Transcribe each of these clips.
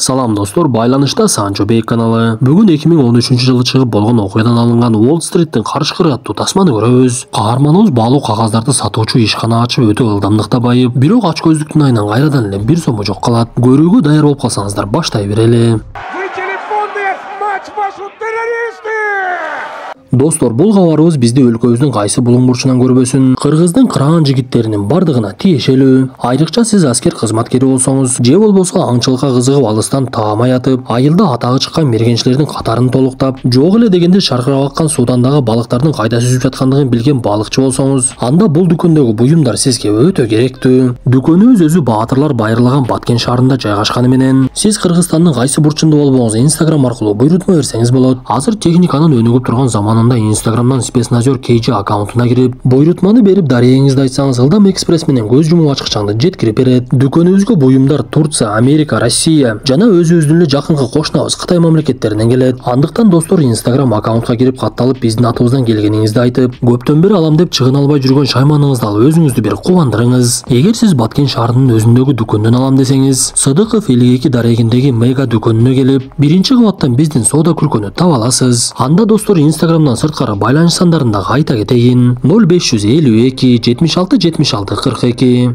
Салам достор, байланышта Санчо Бей каналы. Бүгін 2013 жылы чыгып болгон окуядан алынган Уолл-стриттин карышкыры аттуу тасманы көрөбүз. Каарманыбыз баалуу кагаздарды сатуучу ишкана ачып өтө ылдамдыкта байып, бирок ач көздүктүн айынан кайрадан эле бир сому жок калат. Көрүүгө даяр болуп калсаңыздар баштай берели. Достор, бул кабарыбыз бизди өлкөбүздүн кайсы булуң бурчунан көрбөсүн, Кыргыздын кыраан жигиттеринин бардыгына тиешелүү. Айрыкча сиз аскер кызматкери болсоңуз, же болбосо аңчылыкка кызыгып алыстан таамай атып, айылда атагы чыккан мергенчилердин катарын толуктап, жок эле дегенде шаркырап аккан суудандагы балыктардын кайда сүзүп жаткандыгын билген балыкчы болсоңуз, анда бул дүкөндөгү буюмдар сизге өтө керектүү. Дүкөнүбүз өзү баатырлар байырлаган Баткен шаарында жайгашканы менен, сиз Кыргызстандын кайсы бурчунда болбоңуз Instagram аркылуу буйрутма берсеңиз болот. Азыр техниканын өнүгүп турган заманында Instagram'dan спецназер KG аккаунтуна кирип, буйрутманы берип дарегиңизди айтсаңыз, ылдам экспресс менен көз жумуп ачкычаңды жеткирип берет. Дүкөнүбүзгө буюмдар Турция, Америка, Россия жана өзүбүздүн эле жакынкы кошунабыз Кытай мамлекеттеринен келет. Андыктан достор, Instagram аккаунтка кирип катталып биздин атыбыздан келгениңизди айтып, көптөн бери алам деп чыгын албай жүргөн шайманыңызды алып өзүңүздү бир кубандырыңыз. Эгер сиз Баткен шаарынын өзүндөгү дүкөндөн алам десеңиз, Сыдыков Илиги дарегиндеги мега дүкөнүнө келип, биринчи кабаттан биздин соода күркөнү таба аласыз. Анда достор, Instagram'dan сырткары байланыш сандарында айта кетейин: 0552 76 76 42.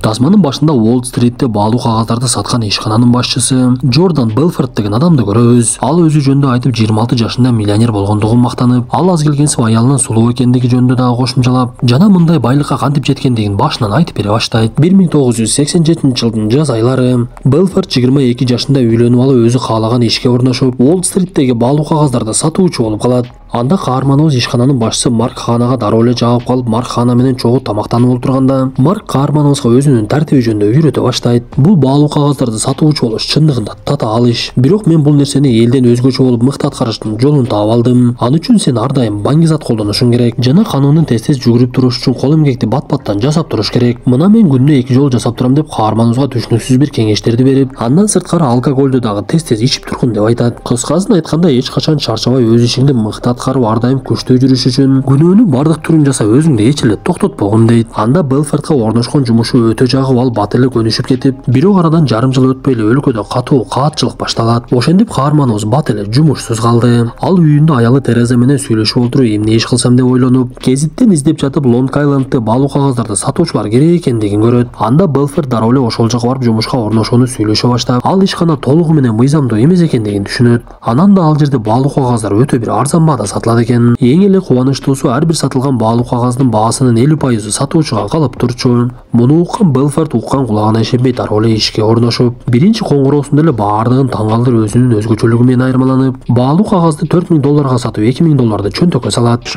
Тасманын башында Уолл-стритте баалуу кагаздарды саткан ишкананын башчысы Джордан Белфорд деген адамды көрөбүз. Ал өзү жөнүндө айтып 26 жашында миллионер болгондугун мактанып, ал аз келгенсип аялынын сулуу экендиги жөнүндө дагы кошумчалап, жана мындай байлыкка кантип жеткендигин башынан айтып бере баштайт. 1987 жылдын жаз айлары Белфорд 22 жашында үйлөнүп алып, өзү каалаган ишке орношуп, Уолл-стриттеги баалуу кагаздарды сатуучу болуп калат. Анда каарманыбыз ишкананын башчысы Марк Ханага дароо эле жагып калып, Марк Хана менен чогуу тамактанып отурганда, Марк каарманыбызга өзүнүн тартиби жөнүндө үйрөтө баштайт. Бул баалуу кагаздарды сатуучу болуш чындыгында татаал иш. Бирок мен бул нерсени элден өзгөчө болуп мыкты аткарыштын жолун таап алдым. Ал үчүн сен ар дайым баңгизат колдонушуң керек жана кануунун тез жүгүрүп туруш үчүн кол эмгекти бат-баттан жасап туруш керек. Мына мен күнүнө 2 жолу жасап турам деп каарманыбызга түшүнүксүз бир кеңештерди берип, андан сырткары алкоголду дагы тез ичип тургун деп айтат. Кыскасын айтканда, эч качан чарчабай өз ишиңди мыкты аткарып, ар дайым күчтүү жүрүш үчүн күнөөнүн бардык түрүн жасап өзүңдү эч эле токтотпогун дейт. Анда Белфордко орношкон жумушу өтө жагып, ал бат эле көнүшүп кетип, бирок арадан жарым жыл өтпөй эле өлкөдө катуу каатчылык башталат. Ошентип каарманыбыз бат эле жумушсуз калды. Ал үйүндө аялы Тереза менен сүйлөшүп отуруп, эмне иш кылсам деп ойлонуп, гезиттен издеп жатып, Лонг-Айлендте баалуу кагаздарды сатуучулар керек экендигин көрөт. Анда Белфорд дароо эле ошол жака барып жумушка орношууну сүйлөшө баштап, ал ишкана толугу менен мыйзамдуу эмес экендигин түшүнөт. Анан да ал жерде баалуу кагаздар өтө бир арзан баада сатылат экен. Эң эле кубанычтуусу, ар бир сатылган баалуу кагаздын баасынын 50% сатуучуга калып турчу. Муну уккан Белфорд уккан кулагына ишенбей дароо эле ишке орношуп, биринчи коңгуроосунда эле баардыгын таң калтырып, өзүнүн өзгөчөлүгү менен айырмаланып, баалуу кагазды $4000 сатып, $2000 чөнтөккө салат.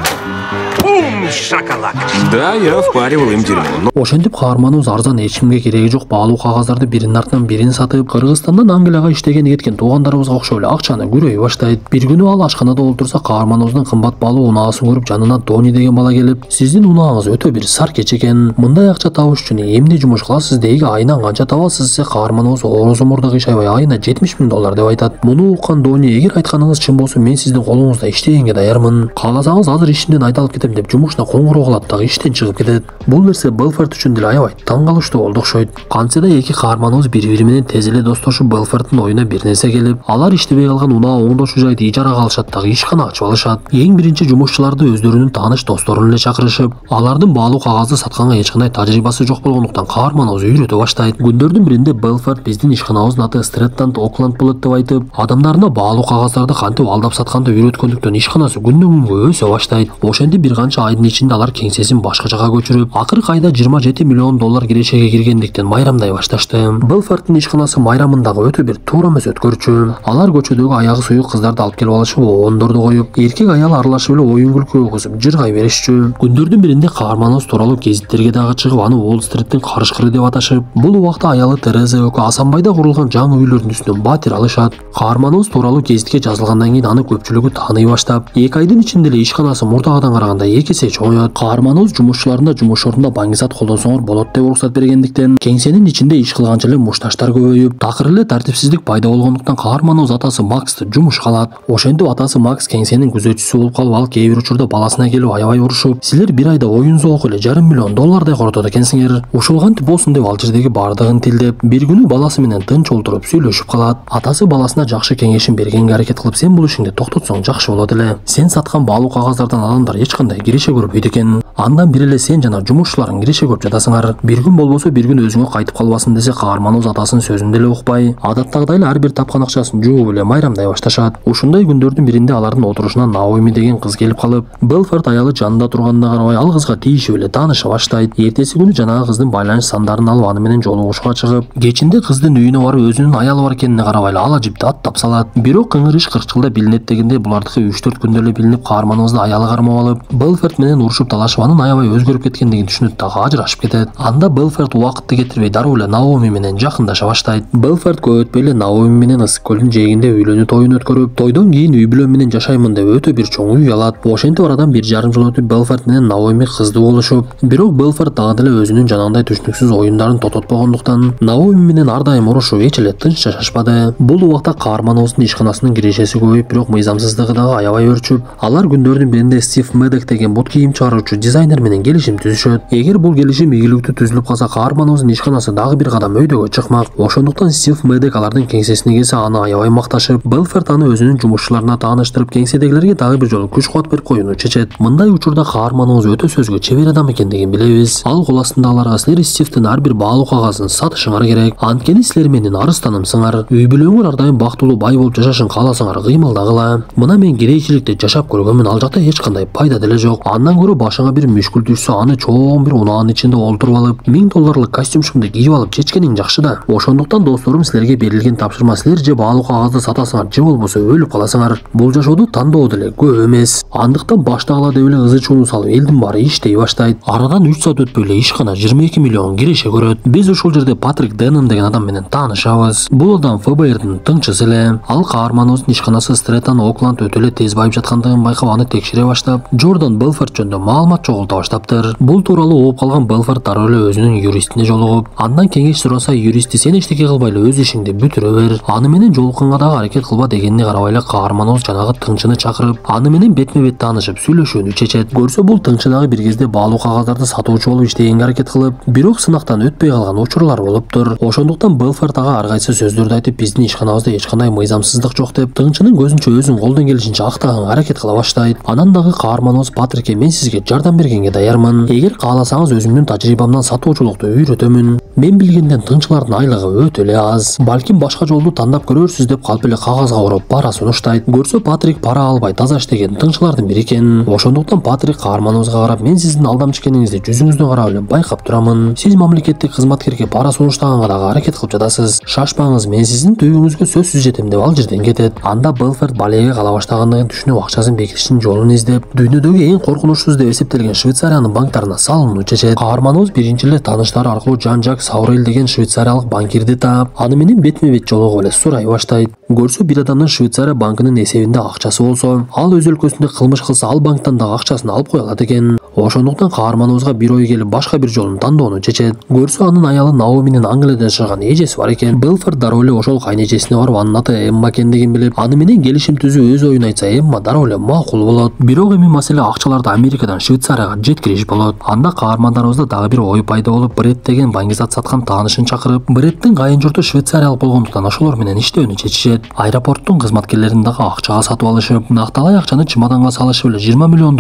Шоколад. Да, я впаривал им дерьмо. Ошентип каарманыбыз арзан, эч кимге кереги жок баалуу кагаздарды биринин артынан бирин сатып, Кыргызстандан Ангелияга иштеген кеткен туугандарыбызга окшоп эле акчаны күрөй баштайт. Бир күнү ал ашканада олтурса, каарманыбыздын кымбат баалуу унаасын көрүп, жанына Дони деген бала келип, сиздин унааңыз өтө бир саркеч экен. Мындай акча табыш үчүн эмне жумуш кыласыз деги, айынан канча табасыз десе, каарманыбыз оозомордо кыйшайбай айына $70,000 деп айтат. Муну уккан Дони, эгер айтканыңыз чын болсо, мен сиздин колуңузда иштегенге даярмын. Кааласаңыз азыр ишимден айдалып кетем деп жумушуна коңгуроо кылат дагы иштен чыгып кетет. Бул нерсе Белфорд үчүн деле аябай таң калыштуу болду окшойт. Кантсе да эки каарманыбыз бири-бири менен тез эле достошуп, Белфорддун оюна бир нерсе келип, алар иштебей калган унаа оңдошу жайды ижарага алышат дагы ишкана ачып алышат. Эң биринчи жумушчуларды өздөрүнүн тааныш досторун эле чакырышып, алардын баалуу кагазды сатканга эч кандай тажрыйбасы жок болгондуктан каарманыбыз үйрөтө баштайт. Күндөрдүн биринде Белфорд биздин ишканабыздын аты Стрэттанд Окленд болот деп айтып, адамдарына баалуу кагаздарды кантип алдап сатканды үйрөткөндүктөн ишканасы күндөн күнгө өсө баштайт. Ошентип бир канча айдын ичинде алар кеңсесин башка жака көчүрүп, акыркы айда $27 миллион кирешеге киргендиктен майрамдай башташты. Белфорддун ишканасы майрамын дагы өтө бир туура эмес өткөрчү. Алар көчөдөгү аягы суюк кыздарды алып келип алышып, оондорду коюп, эркек аял аралашып эле оюн күлкү окузуп жыргай беришчү. Күндөрдүн биринде каарманыбыз тууралуу гезиттерге дагы чыгып, аны Уолл-стриттин карышкыры деп аташып, бул убакта аялы Тереза экөө Асанбайда курулган жаңы үйлөрдүн үстүнөн батир алышат. Каарманыбыз тууралуу гезитке жазылгандан кийин аны көпчүлүгү тааный баштап, 2 айдын ичинде эле ишканасы мурдагыдан караганда 2 эсе чоңоет. Каарманыбыз жумушчуларына жумуш ордунда баңгизат колдонсоңор болот деп уруксат бергендиктен кеңсенин ичинде иш кылганча эле мушташтар көбөйүп, такыр эле тартипсиздик пайда болгондуктан каарманыбыз атасы Максты жумушка алат. Ошентип атасы Макс кеңсенин күзөтчүсү болуп калып, ал кээ бир учурда баласына келип аябай урушуп, силер бир айда оюн зооку эле $500 000 коротот экенсиңер. Ушул кантип болсун деп ал жердеги бардыгын тилдеп, бир күнү баласы менен тынч олтуруп сүйлөшүп калат. Атасы баласына жакшы кеңешин бергенге аракет кылып, сен бул ишиңди токтотсоң жакшы болот эле. Сен саткан баалуу кагаздардан адамдар эч кандай киреше көрбөйт экен. Андан бир эле сен жана жумушчуларың киреше көрүп жатасыңар. Бир күн болбосо бир күн өзүңө кайтып калбасын десе, каарманыбыз атасынын сөзүн деле укпай, адаттагыдай эле ар бир тапкан акчасын жууп эле майрамдай башташат. Ушундай күндөрдүн биринде алардын отурушуна Наоми деген кыз келип калып, Белфорд аялы жанында турганына карабай ал кызга тийишип эле тааныша баштайт. Эртеси күнү жанагы кыздын байланыш сандарын алып аны менен жолугушууга чыгып, кечинде кыздын үйүнө барып өзүнүн аялы бар экенине карабай эле ала жипти аттап салат. Бирок кыңыр иш 40 жылда билинет дегенде булардыкы 3-4 күндө эле билинип, каарманыбызды аялы кармап алып, Белфорд менен урушуп талашып, анын аябай өзгөрүп кеткендигин түшүнүп дагы ажырашып кетет. Анда Белфорд убакытты кетирбей дароо эле Наоми менен жакындаша баштайт. Белфорд көп өтпөй эле Наоми менен Ысык көлдүн жээгинде үйлөнүү тоюн өткөрүп, тойдон кийин үй бүлөм менен жашаймын деп өтө бир чоң үй алат. Ошентип арадан 1,5 жыл өтүп Белфорд менен Наоми кыздуу болушуп, бирок Белфорд дагы деле өзүнүн жанагындай түшүнүксүз оюндарын тототпогондуктан Наоми менен ар дайым урушуп, эч эле тынч жашашпады. Бул убакта каарманыбыздын ишканасынын кирешеси көбөйүп, бирок мыйзамсыздыгы дагы аябай өрчүп, алар күндөрдүн биринде Стив Медек деген бут кийим чыгаруучу дизайнер менен келишим түзүшөт. Эгер бул келишим ийгиликтүү түзүлүп калса, каарманыбыздын ишканасы дагы бир кадам өйдөгө чыкмак. Ошондуктан Стив Медек алардын кеңсесине келсе, аны аябай макташып, Белфорд аны өзүнүн жумушчуларына тааныштырып, кеңседегилерге дагы бир жолу күч кубат берип коюуну чечет. Мындай учурда каарманыбыз өтө сөзгө чебер адам экендигин билебиз. Ал кол астындагыларга силер Стивдин ар бир баалуу кагазын сатышыңар керек. Анткени силер менин арыстанымсыңар. Үй бүлөңөр ар дайым бактылуу бай болуп жашашын кааласаңар кыймылдагыла. Мына мен кирейчиликте жашап көргөнмүн, ал жакта эч кандай пайда деле жок. Андан көрө башыңа бир мүшкүл түшсө, аны чоң бир унаанын ичинде олтуруп алып, $1000 костюмчумду кийип алып чечкениң жакшы да. Ошондуктан досторум, силерге берилген тапшырма, силер же баалуу кагазды сатасыңар, же болбосо өлүп каласыңар. Бул жашоодо тандоо деле көп эмес. Андыктан баштагыла деп эле ызы чууну салып, элдин баары иштей баштайт. Арадан 3 саат өтпөй эле ишкана 22 миллион киреше көрөт. Биз ушул жерде Патрик Деннон деген адам менен таанышабыз. Бул адам ФБРдин тыңчысы эле. Ал каарманыбыздын ишканасы Стрэттон Окланд өтө эле тез байып жаткандыгын байкап, аны текшере баштап, Джордан Белфорд жөнүндө маалымат чогулта баштаптыр. Бул тууралуу угуп калган Белфорд дароо эле өзүнүн юристине жолугуп, андан кеңеш сураса, юристи сен эчтеке кылбай эле өз ишиңди бүтүрө бер, аны менен жолукканга дагы аракет кылба дегенине карабай эле каарманыбыз жанагы тыңчыны чакырып, аны менен бетме бет таанышып сүйлөшүүнү чечет. Көрсө бул тыңчы дагы бир кезде баалуу кагаздарды сатуучу болуп иштегенге аракет кылып, бирок сынактан өтпөй калган учурлар болуптур. Ошондуктан Белфорд ага ар кайсы сөздөрдү айтып, биздин ишканабызда эч кандай мыйзамсыздык жок деп, тыңчынын көзүнчө өзүн колдон келишинче актаганга аракет кыла баштайт. Анан дагы каарманыбыз Патрикке, мен сизге жардам бергенге даярмын. Эгер кааласаңыз өзүмдүн тажрыйбамдан сатуучулукту үйрөтөмүн. Мен билгенден тыңчылардын айлыгы өтө эле аз. Балким башка жолду тандап көрөрсүз деп калп эле кагазга уруп пара сунуштайт. Көрсө Патрик пара албай таза иштеген тыңчылардын бири экен. Ошондуктан Патрик каарманыбызга карап, мен сиздин алдамчы экениңизди жүзүңүздөн карап эле байкап турамын. Сиз мамлекеттик кызматкерге пара сунуштаганга дагы аракет кылып жатасыз. Шашпаңыз, мен сиздин түбүңүзгө сөзсүз жетем деп ал жерден кетет. Анда Белфорд балеге кала баштагандыгын түшүнүп, акчасын бекитиштин жолун издеп, дүйнөдөгү эң коркунучсуз деп эсептелген Швейцариянын банктарына салууну чечет. Каарманыбыз биринчи эле тааныштары аркылуу Жан-Жак Саурель деген швейцариялык банкирди таап, аны менен бетме бет жолугуп эле сурай баштайт. Көрсө бир адамдын Швейцария банкынын эсебинде акчасы болсо, ал өз өлкөсүндө кылмыш кылса, ал банктан дагы акчасын алып кое алат экен. Ошондуктан каарманыбызга бир ой келип, башка бир жолун тандоону чечет. Көрсө анын аялы Наоминин Англияда жашаган эжеси бар экен. Белфорд дароо эле ошол кайнэжесине барып, анын аты Эмма экендигин билип, аны менен келишим түзүп өз оюн айтса, Эмма дароо эле макул болот. Бирок эми маселе акчаларды Америкадан Швейцарияга жеткириш болот. Анда каармандарыбызда дагы бир ой пайда болуп, Бред деген баңгизат саткан таанышын чакырып, Бреддин кайын журту швейцариялык болгондуктан ошолор менен иштөөнү чечишет. Аэропорттун кызматкерлерин дагы акчага сатып алышып, накталай акчаны чемоданга салышып эле $20 миллион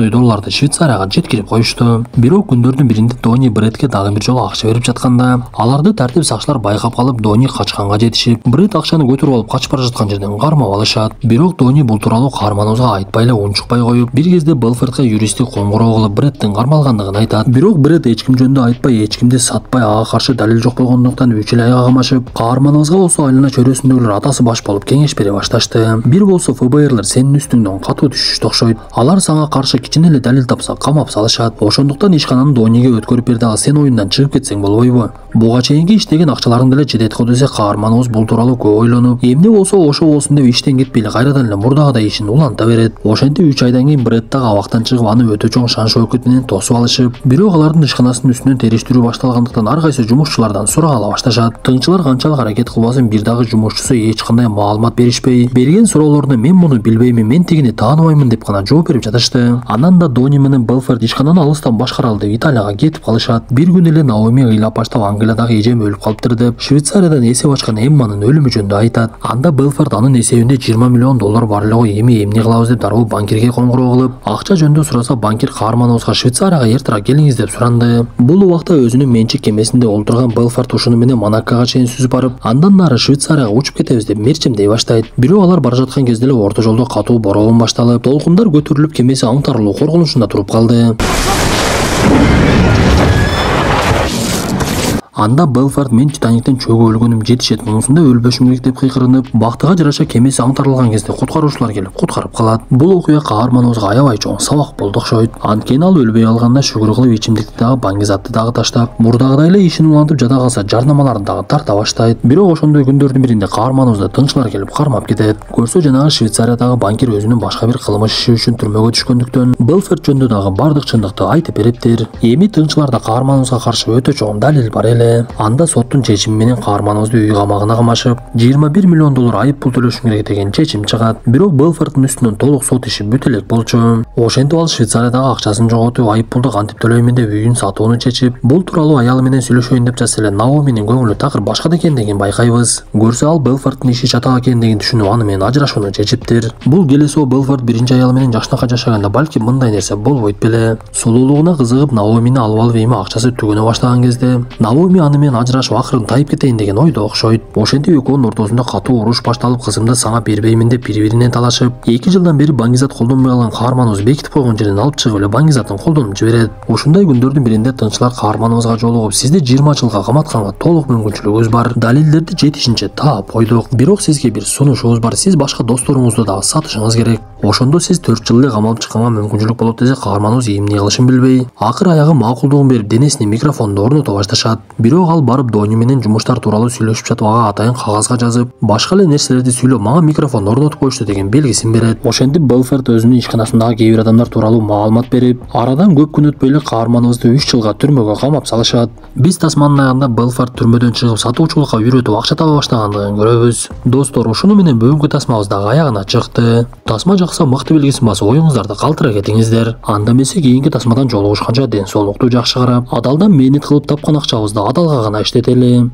Швейцарияга жеткирип коюшту. Бирок күндөрдүн биринде Дони Бредке дагы бир жолу акча берип жатканда, аларды тартип сакчылар байкап калып, Дони качканга жетишип, Бред акчаны көтөрүп алып качып бара жаткан жерден кармап алышат. Бирок Дони бул тууралуу каарманыбызга айтпай эле унчукпай коюп, бир кезде Белфордко юристти коңгуроо кылып Бреддин кармалгандыгын айтат. Бирок Бред эч ким жөнүндө айтпай, эч кимди сатпай, ага каршы далил жок болгондуктан 3 жыл айга камашып, каарманыбызга болсо айлана чөйрөсүндөгүлөр атасы баш болуп кеңеш бере башташты. Бир болсо ФБРлер сенин үстүңдөн катуу түшүштү окшойт. Алар сага каршы кичине эле далил тапса камап салышат. Ошондуктан ишкананы Дониге өткөрүп бер дагы сен оюндан чыгып кетсең болбойбу? Буга чейинки иштеген акчаларың деле жетет го десе, каарманыбыз бул тууралуу көп ойлонуп, эмне болсо ошо болсун деп иштен кетпей эле кайрадан эле мурдагыдай ишин уланта берет. Ошентип 3 айдан кийин Брэд дагы абактан чыгып аны өтө чоң шан шоокет менен тосуп алышып, бирок алардын ишканасынын үстүнөн териштирүү башталгандыктан ар кайсы жумушчулардан сурагала башташат. Тыңчылар канчалык аракет кылбасын бир дагы жумушчусу эч кандай маалымат беришпей, берген суроолоруна мен муну билбеймин, мен тигини тааныбаймын деп гана жооп берип жатышты. Анан да Дони менен Белфорд ишкананы алыстан башкаралы деп Италияга кетип калышат. Бир күн эле Наоми ыйлап баштап Англиядагы эжем өлүп калыптыр деп Швейцариядан эсеп ачкан Эмманын өлүмү жөнүндө айтат. Анда Белфорд анын эсебинде 20 миллион доллар бар эле го, эмне кылабыз деп дароо банкирге коңгуроо кылып, акча жөнүндө сураса банкир каарманыбызга Швейцарияга эртирээк келиңиз деп суранды. Бул убакта өзүнүн менчик кемесинде олтурган Белфорд ушуну менен Монакага чейин сүзүп барып, андан нары Швейцарияга учуп кетебиз деп мерчемдей баштайт. Бирок алар бара жаткан кезде эле орто жолдо катуу бороон башталып, толкундар көтөрүлүп кемеси аңтарылуу коркунучунда туруп калды. Анда Белфорд мен Титаниктен чөгүп өлгөнүм жетишет, мунусунда өлбөшүм керек деп кыйкырынып, бактыга жараша кемеси аңтарылган кезде куткаруучулар келип куткарып калат. Бул окуя каарманыбызга аябай чоң сабак болду окшойт. Анткени ал өлбөй алганда шүгүр кылып ичимдикти дагы баңгизатты дагы таштап, мурдагыдай эле ишин улантып жада калса жарнамаларын дагы тарта баштайт. Бирок ошондой күндөрдүн биринде каарманыбызды тыңчылар келип кармап кетет. Көрсө жанагы Швейцариядагы банкир өзүнүн башка бир кылмыш иши үчүн түрмөгө түшкөндүктөн Белфорд жөнүндө дагы бардык чындыкты айтып бериптир. Эми тыңчыларда каарманыбызга каршы өтө чоң далил бар эле. Анда соттун чечими менен каарманыбызды үй камагына камашып, 21 миллион доллар айып пул төлөшүң керек деген чечим чыгат. Бирок Белфорддун үстүнөн толук сот иши бүтө элек болчу. Ошентип ал Швейцариядагы акчасын жоготуп, айып пулду кантип төлөймүн деп үйүн сатууну чечип, бул тууралуу аялы менен сүйлөшөйүн деп жатса эле Наоминин көңүлү такыр башкада экендигин байкайбыз. Көрсө ал Белфорддун иши чатак экендигин түшүнүп, аны менен ажырашууну чечиптир. Бул келесоо Белфорд биринчи аялы менен жакшынакай жашаганда балким мындай нерсе болбойт беле. Сулуулугуна кызыгып Наомини алып алып эми акчасы түгөнө баштаган кезде Наоми аны менен ажырашып акырын тайып кетейин деген ойдо окшойт. Ошентип экөөнүн ортосунда катуу уруш башталып, кызымды сага бербеймин деп бири-биринен талашып, 2 жылдан бери баңгизат колдонбой калган каарманыбыз бекитип койгон жерден алып чыгып эле баңгизатын колдонуп жиберет. Ушундай күндөрдүн биринде тыңчылар каарманыбызга жолугуп, сизди 20 жылга каматканга толук мүмкүнчүлүгүбүз бар. Далилдерди жетишинче таап койдук. Бирок сизге бир сунушубуз бар. Сиз башка досторуңузду дагы сатышыңыз керек. Ошондо сиз 4 жыл эле камалып чыкканга мүмкүнчүлүк болот десе, каарманыбыз эмне кылышын билбей, акыр аягы макулдугун берип, денесине микрофонду орното башташат. Бирок ал барып Дони менен жумуштар тууралуу сүйлөшүп жатып, ага атайын кагазга жазып, башка эле нерселерди сүйлөп, мага микрофон орнотуп коюшту деген белгисин берет. Ошентип Белфорд өзүнүн ишканасындагы кээ бир адамдар тууралуу маалымат берип, арадан көп күн өтпөй эле каарманыбызды 3 жылга түрмөгө камап салышат. Биз тасманын аягында Белфорд түрмөдөн чыгып сатуучулукка үйрөтүп акча таба баштагандыгын көрөбүз. Достор, ушуну менен бүгүнкү тасмабыз дагы аягына чыкты. Тасма жакса мыкты белгисин басып, оюңуздарды калтыра кетиңиздер. Анда эмесе кийинки тасмадан жолугушканча ден соолукту жакшы карап, адалдан мээнет кылып тапкан акчабызды адалга гана иштетели.